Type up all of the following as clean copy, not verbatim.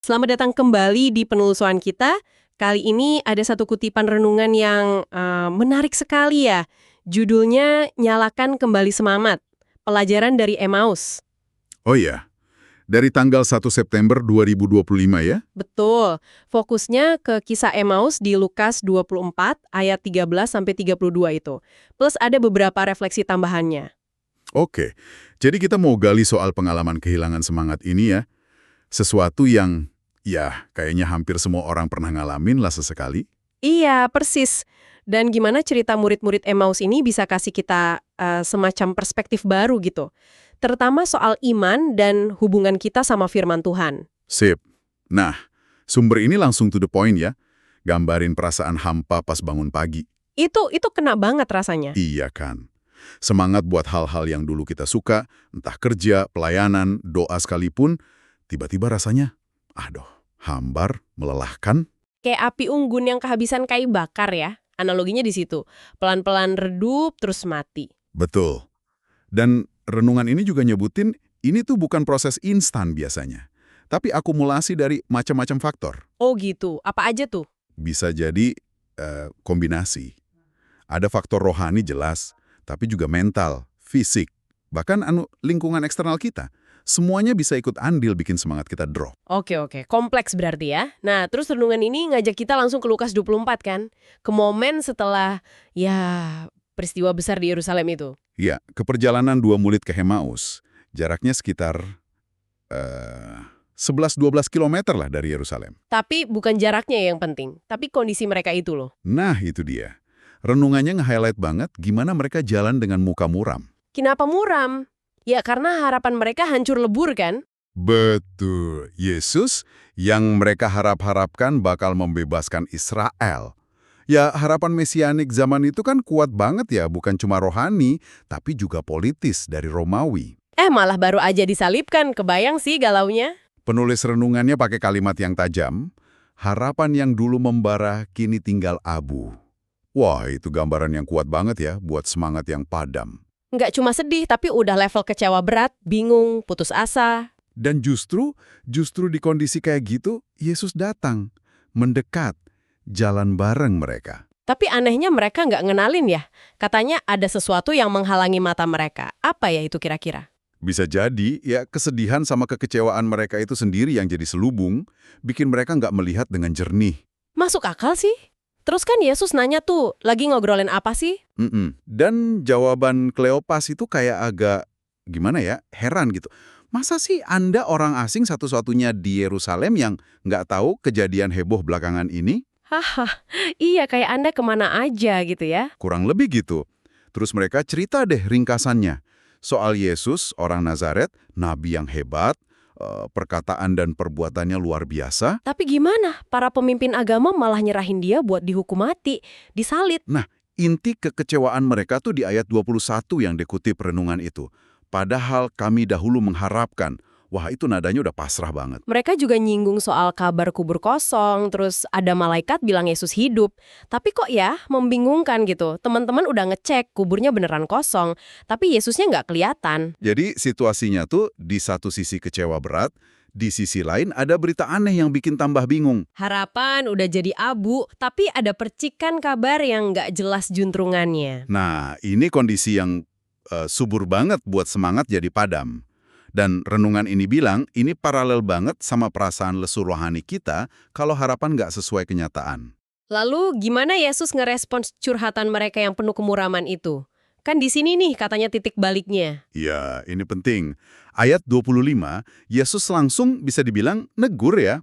Selamat datang kembali di penelusuran kita. Kali ini ada satu kutipan renungan yang menarik sekali ya. Judulnya Nyalakan Kembali Semangat. Pelajaran dari Emmaus. Oh iya, dari tanggal 1 September 2025 ya? Betul. Fokusnya ke kisah Emmaus di Lukas 24 ayat 13-32 itu. Plus ada beberapa refleksi tambahannya. Oke, jadi kita mau gali soal pengalaman kehilangan semangat ini ya. Sesuatu yang, ya, kayaknya hampir semua orang pernah ngalamin lah sesekali. Iya, persis. Dan gimana cerita murid-murid Emmaus ini bisa kasih kita semacam perspektif baru gitu. Terutama soal iman dan hubungan kita sama firman Tuhan. Sip. Nah, sumber ini langsung to the point ya. Gambarin perasaan hampa pas bangun pagi. Itu kena banget rasanya. Iya kan. Semangat buat hal-hal yang dulu kita suka, entah kerja, pelayanan, doa sekalipun, tiba-tiba rasanya, aduh, hambar, melelahkan. Kayak api unggun yang kehabisan kayu bakar ya. Analoginya di situ. Pelan-pelan redup terus mati. Betul. Dan renungan ini juga nyebutin, ini tuh bukan proses instan biasanya, tapi akumulasi dari macam-macam faktor. Oh gitu. Apa aja tuh? Bisa jadi kombinasi. Ada faktor rohani jelas, tapi juga mental, fisik, bahkan lingkungan eksternal kita. Semuanya bisa ikut andil bikin semangat kita drop. Oke. Kompleks berarti ya. Nah, terus renungan ini ngajak kita langsung ke Lukas 24 kan? Ke momen setelah, ya, peristiwa besar di Yerusalem itu. Ya, ke perjalanan dua murid ke Emmaus, jaraknya sekitar 11-12 kilometer lah dari Yerusalem. Tapi bukan jaraknya yang penting, tapi kondisi mereka itu loh. Nah, itu dia. Renungannya nge-highlight banget gimana mereka jalan dengan muka muram. Kenapa muram? Ya karena harapan mereka hancur lebur kan? Betul. Yesus yang mereka harap-harapkan bakal membebaskan Israel. Ya, harapan mesianik zaman itu kan kuat banget ya, bukan cuma rohani, tapi juga politis dari Romawi. Malah baru aja disalibkan, kebayang sih galaunya. Penulis renungannya pakai kalimat yang tajam, harapan yang dulu membara kini tinggal abu. Wah, itu gambaran yang kuat banget ya buat semangat yang padam. Nggak cuma sedih, tapi udah level kecewa berat, bingung, putus asa. Dan justru di kondisi kayak gitu, Yesus datang, mendekat, jalan bareng mereka. Tapi anehnya mereka nggak ngenalin ya. Katanya ada sesuatu yang menghalangi mata mereka. Apa ya itu kira-kira? Bisa jadi, ya kesedihan sama kekecewaan mereka itu sendiri yang jadi selubung, bikin mereka nggak melihat dengan jernih. Masuk akal sih. Terus kan Yesus nanya tuh, lagi ngobrolin apa sih? Dan jawaban Kleopas itu kayak agak, gimana ya, heran gitu. Masa sih Anda orang asing satu-satunya di Yerusalem yang nggak tahu kejadian heboh belakangan ini? Haha, iya kayak Anda kemana aja gitu ya. Kurang lebih gitu. Terus mereka cerita deh ringkasannya. Soal Yesus, orang Nazaret, nabi yang hebat, perkataan dan perbuatannya luar biasa. Tapi gimana? Para pemimpin agama malah nyerahin dia buat dihukum mati, disalib. Nah, inti kekecewaan mereka tuh di ayat 21 yang dikutip renungan itu. Padahal kami dahulu mengharapkan, wah itu nadanya udah pasrah banget. Mereka juga nyinggung soal kabar kubur kosong, terus ada malaikat bilang Yesus hidup. Tapi kok ya, membingungkan gitu. Teman-teman udah ngecek kuburnya beneran kosong, tapi Yesusnya nggak kelihatan. Jadi situasinya tuh di satu sisi kecewa berat, di sisi lain ada berita aneh yang bikin tambah bingung. Harapan udah jadi abu, tapi ada percikan kabar yang nggak jelas juntrungannya. Nah, ini kondisi yang subur banget buat semangat jadi padam. Dan renungan ini bilang, ini paralel banget sama perasaan lesu rohani kita kalau harapan nggak sesuai kenyataan. Lalu gimana Yesus ngerespons curhatan mereka yang penuh kemuraman itu? Kan di sini nih katanya titik baliknya. Ya, ini penting. Ayat 25, Yesus langsung bisa dibilang negur ya.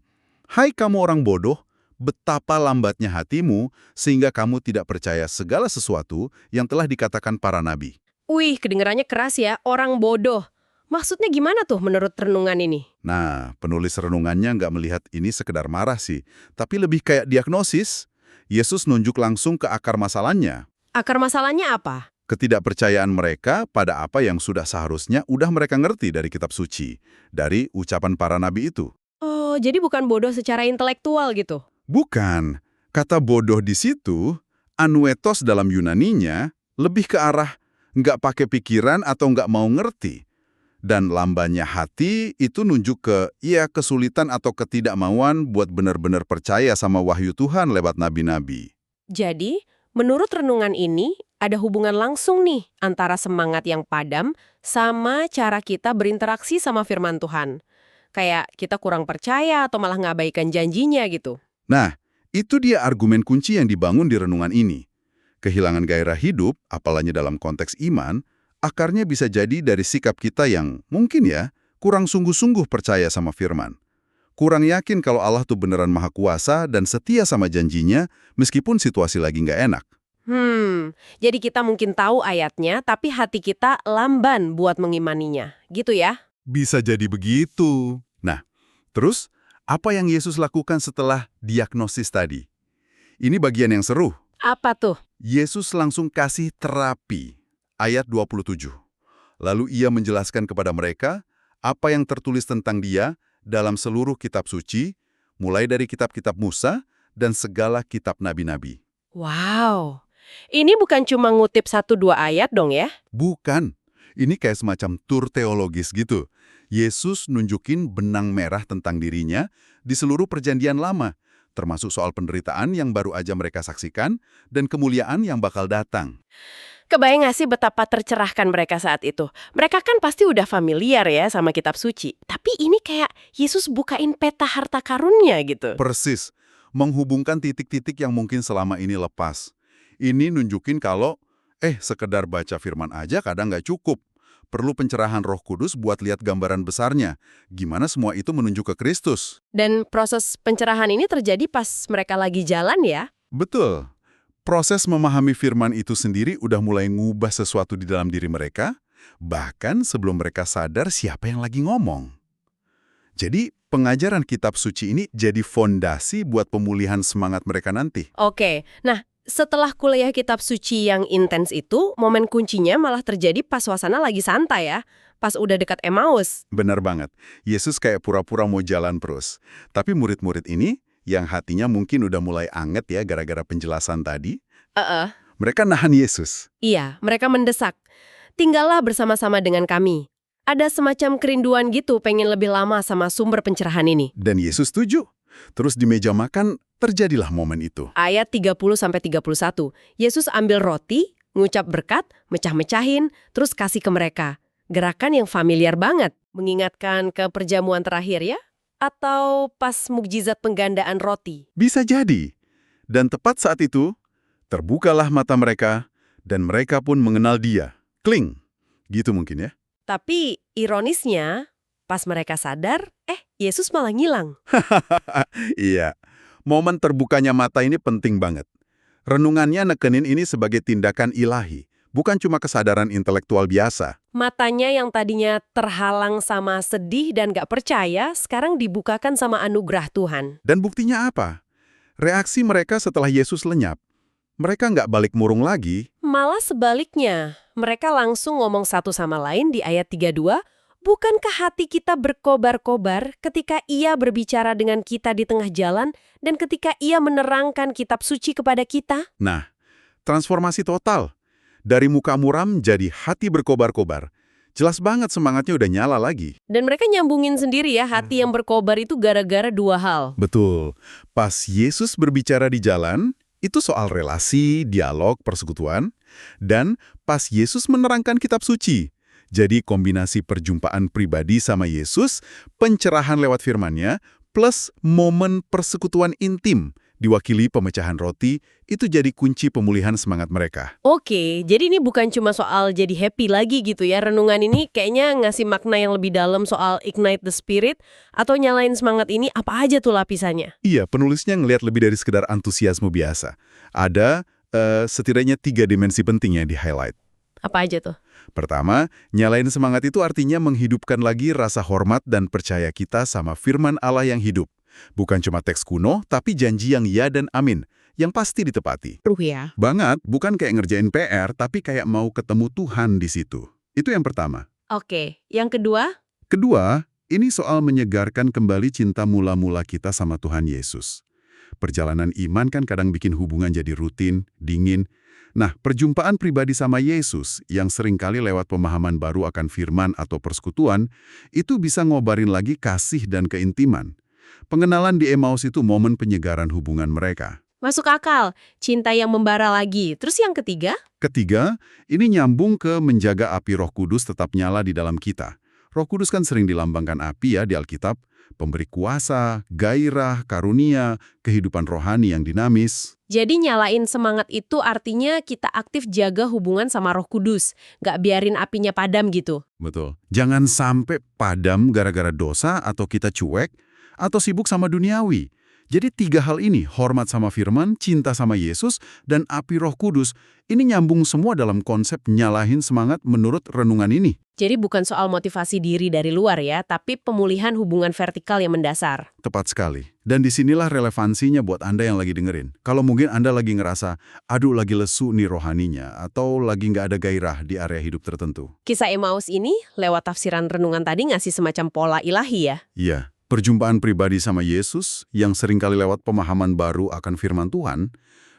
Hai kamu orang bodoh, betapa lambatnya hatimu sehingga kamu tidak percaya segala sesuatu yang telah dikatakan para nabi. Wih, kedengarannya keras ya, orang bodoh. Maksudnya gimana tuh menurut renungan ini? Nah, penulis renungannya nggak melihat ini sekedar marah sih, tapi lebih kayak diagnosis. Yesus nunjuk langsung ke akar masalahnya. Akar masalahnya apa? Ketidakpercayaan mereka pada apa yang sudah seharusnya udah mereka ngerti dari kitab suci, dari ucapan para nabi itu. Oh, jadi bukan bodoh secara intelektual gitu? Bukan. Kata bodoh di situ, anuetos dalam Yunaninya, lebih ke arah nggak pakai pikiran atau nggak mau ngerti. Dan lambannya hati itu nunjuk ke kesulitan atau ketidakmauan buat benar-benar percaya sama wahyu Tuhan lewat nabi-nabi. Jadi, menurut renungan ini, ada hubungan langsung nih antara semangat yang padam sama cara kita berinteraksi sama firman Tuhan. Kayak kita kurang percaya atau malah ngabaikan janjinya gitu. Nah, itu dia argumen kunci yang dibangun di renungan ini. Kehilangan gairah hidup, apalagi dalam konteks iman, akarnya bisa jadi dari sikap kita yang mungkin kurang sungguh-sungguh percaya sama firman. Kurang yakin kalau Allah tuh beneran maha kuasa dan setia sama janjinya meskipun situasi lagi nggak enak. Jadi kita mungkin tahu ayatnya, tapi hati kita lamban buat mengimaninya. Gitu ya? Bisa jadi begitu. Nah, terus apa yang Yesus lakukan setelah diagnosis tadi? Ini bagian yang seru. Apa tuh? Yesus langsung kasih terapi. Ayat 27. Lalu ia menjelaskan kepada mereka apa yang tertulis tentang dia dalam seluruh kitab suci, mulai dari kitab-kitab Musa dan segala kitab nabi-nabi. Wow, ini bukan cuma ngutip 1-2 ayat dong ya? Bukan. Ini kayak semacam tur teologis gitu. Yesus nunjukin benang merah tentang dirinya di seluruh perjanjian lama, termasuk soal penderitaan yang baru aja mereka saksikan dan kemuliaan yang bakal datang. Kebayang nggak sih betapa tercerahkan mereka saat itu? Mereka kan pasti udah familiar ya sama kitab suci. Tapi ini kayak Yesus bukain peta harta karunnya gitu. Persis, menghubungkan titik-titik yang mungkin selama ini lepas. Ini nunjukin kalau, sekedar baca firman aja kadang nggak cukup. Perlu pencerahan Roh Kudus buat lihat gambaran besarnya. Gimana semua itu menuju ke Kristus. Dan proses pencerahan ini terjadi pas mereka lagi jalan ya? Betul. Proses memahami firman itu sendiri udah mulai ngubah sesuatu di dalam diri mereka, bahkan sebelum mereka sadar siapa yang lagi ngomong. Jadi, pengajaran kitab suci ini jadi fondasi buat pemulihan semangat mereka nanti. Oke, nah setelah kuliah kitab suci yang intens itu, momen kuncinya malah terjadi pas suasana lagi santai ya, pas udah dekat Emmaus. Benar banget. Yesus kayak pura-pura mau jalan terus. Tapi murid-murid ini, yang hatinya mungkin udah mulai anget ya gara-gara penjelasan tadi, mereka nahan Yesus. Iya, mereka mendesak. Tinggallah bersama-sama dengan kami. Ada semacam kerinduan gitu pengen lebih lama sama sumber pencerahan ini. Dan Yesus setuju. Terus di meja makan, terjadilah momen itu. Ayat 30-31, Yesus ambil roti, ngucap berkat, mecah-mecahin, terus kasih ke mereka. Gerakan yang familiar banget, mengingatkan ke perjamuan terakhir ya? Atau pas mukjizat penggandaan roti? Bisa jadi. Dan tepat saat itu, terbukalah mata mereka, dan mereka pun mengenal dia. Kling. Gitu mungkin ya. Tapi ironisnya, pas mereka sadar, Yesus malah ngilang. Iya. Momen terbukanya mata ini penting banget. Renungannya nekenin ini sebagai tindakan ilahi, bukan cuma kesadaran intelektual biasa. Matanya yang tadinya terhalang sama sedih dan gak percaya, sekarang dibukakan sama anugerah Tuhan. Dan buktinya apa? Reaksi mereka setelah Yesus lenyap. Mereka nggak balik murung lagi. Malah sebaliknya, mereka langsung ngomong satu sama lain di ayat 32, bukankah hati kita berkobar-kobar ketika ia berbicara dengan kita di tengah jalan dan ketika ia menerangkan kitab suci kepada kita? Nah, transformasi total. Dari muka muram jadi hati berkobar-kobar. Jelas banget semangatnya udah nyala lagi. Dan mereka nyambungin sendiri ya, hati yang berkobar itu gara-gara 2 hal. Betul. Pas Yesus berbicara di jalan, itu soal relasi, dialog, persekutuan. Dan pas Yesus menerangkan kitab suci. Jadi kombinasi perjumpaan pribadi sama Yesus, pencerahan lewat firman-Nya, plus momen persekutuan intim, diwakili pemecahan roti, itu jadi kunci pemulihan semangat mereka. Oke, jadi ini bukan cuma soal jadi happy lagi gitu ya. Renungan ini kayaknya ngasih makna yang lebih dalam soal ignite the spirit atau nyalain semangat ini, apa aja tuh lapisannya? Iya, penulisnya ngelihat lebih dari sekedar antusiasme biasa. Ada setidaknya 3 dimensi penting yang di-highlight. Apa aja tuh? Pertama, nyalain semangat itu artinya menghidupkan lagi rasa hormat dan percaya kita sama firman Allah yang hidup. Bukan cuma teks kuno, tapi janji yang ya dan amin, yang pasti ditepati. Ruh ya? Banget, bukan kayak ngerjain PR, tapi kayak mau ketemu Tuhan di situ. Itu yang pertama. Oke, yang kedua? Kedua, ini soal menyegarkan kembali cinta mula-mula kita sama Tuhan Yesus. Perjalanan iman kan kadang bikin hubungan jadi rutin, dingin, Nah, perjumpaan pribadi sama Yesus yang seringkali lewat pemahaman baru akan firman atau persekutuan, itu bisa ngobarin lagi kasih dan keintiman. Pengenalan di Emmaus itu momen penyegaran hubungan mereka. Masuk akal, cinta yang membara lagi. Terus yang ketiga? Ketiga, ini nyambung ke menjaga api Roh Kudus tetap nyala di dalam kita. Roh Kudus kan sering dilambangkan api ya di Alkitab, pemberi kuasa, gairah, karunia, kehidupan rohani yang dinamis. Jadi nyalain semangat itu artinya kita aktif jaga hubungan sama Roh Kudus. Nggak biarin apinya padam gitu. Betul. Jangan sampai padam gara-gara dosa atau kita cuek, atau sibuk sama duniawi. Jadi 3 hal ini, hormat sama firman, cinta sama Yesus, dan api Roh Kudus, ini nyambung semua dalam konsep nyalahin semangat menurut renungan ini. Jadi bukan soal motivasi diri dari luar ya, tapi pemulihan hubungan vertikal yang mendasar. Tepat sekali. Dan disinilah relevansinya buat Anda yang lagi dengerin. Kalau mungkin Anda lagi ngerasa, aduh lagi lesu nih rohaninya, atau lagi nggak ada gairah di area hidup tertentu. Kisah Emmaus ini, lewat tafsiran renungan tadi ngasih semacam pola ilahi ya. Iya. Perjumpaan pribadi sama Yesus yang seringkali lewat pemahaman baru akan firman Tuhan,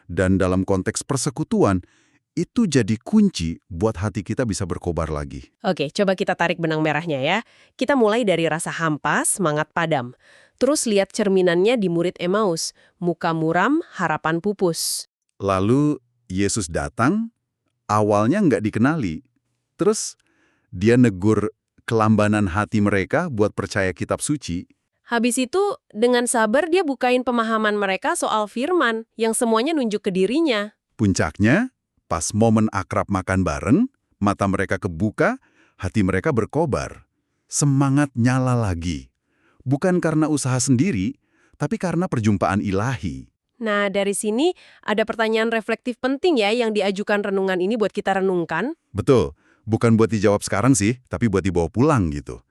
dan dalam konteks persekutuan, itu jadi kunci buat hati kita bisa berkobar lagi. Oke, coba kita tarik benang merahnya ya. Kita mulai dari rasa hampa, semangat padam. Terus lihat cerminannya di murid Emmaus, muka muram, harapan pupus. Lalu Yesus datang, awalnya nggak dikenali. Terus dia negur kelambanan hati mereka buat percaya kitab suci. Habis itu, dengan sabar dia bukain pemahaman mereka soal firman, yang semuanya nunjuk ke dirinya. Puncaknya, pas momen akrab makan bareng, mata mereka kebuka, hati mereka berkobar. Semangat nyala lagi. Bukan karena usaha sendiri, tapi karena perjumpaan ilahi. Nah, dari sini ada pertanyaan reflektif penting ya yang diajukan renungan ini buat kita renungkan. Betul, bukan buat dijawab sekarang sih, tapi buat dibawa pulang gitu.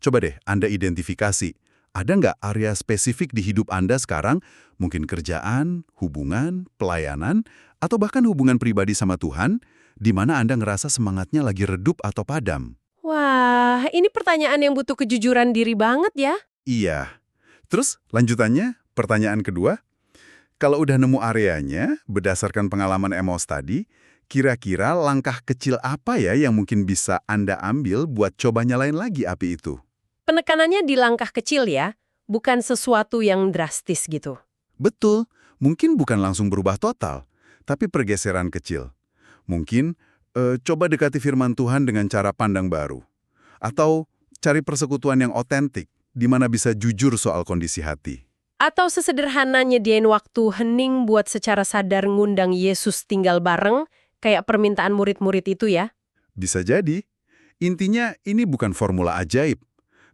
Coba deh Anda identifikasi, ada nggak area spesifik di hidup Anda sekarang, mungkin kerjaan, hubungan, pelayanan, atau bahkan hubungan pribadi sama Tuhan, di mana Anda ngerasa semangatnya lagi redup atau padam? Wah, ini pertanyaan yang butuh kejujuran diri banget ya. Iya. Terus lanjutannya, pertanyaan kedua, kalau udah nemu areanya, berdasarkan pengalaman Emmaus tadi, kira-kira langkah kecil apa ya yang mungkin bisa Anda ambil buat coba nyalain lagi api itu? Penekanannya di langkah kecil ya, bukan sesuatu yang drastis gitu. Betul, mungkin bukan langsung berubah total, tapi pergeseran kecil. Mungkin coba dekati firman Tuhan dengan cara pandang baru. Atau cari persekutuan yang otentik, di mana bisa jujur soal kondisi hati. Atau sesederhana nyediain waktu hening buat secara sadar ngundang Yesus tinggal bareng, kayak permintaan murid-murid itu ya. Bisa jadi. Intinya ini bukan formula ajaib,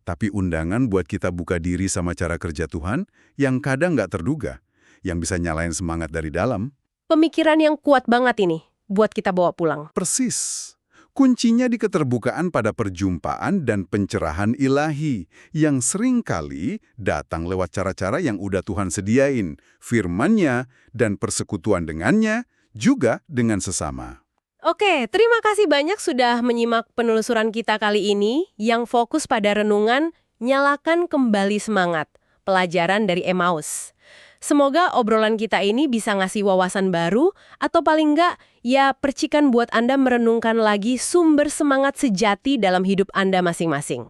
tapi undangan buat kita buka diri sama cara kerja Tuhan yang kadang nggak terduga, yang bisa nyalain semangat dari dalam. Pemikiran yang kuat banget ini, buat kita bawa pulang. Persis. Kuncinya di keterbukaan pada perjumpaan dan pencerahan ilahi yang seringkali datang lewat cara-cara yang udah Tuhan sediain, firman-Nya dan persekutuan dengannya, juga dengan sesama. Oke, terima kasih banyak sudah menyimak penelusuran kita kali ini yang fokus pada renungan Nyalakan Kembali Semangat, pelajaran dari Emmaus. Semoga obrolan kita ini bisa ngasih wawasan baru atau paling enggak ya percikan buat Anda merenungkan lagi sumber semangat sejati dalam hidup Anda masing-masing.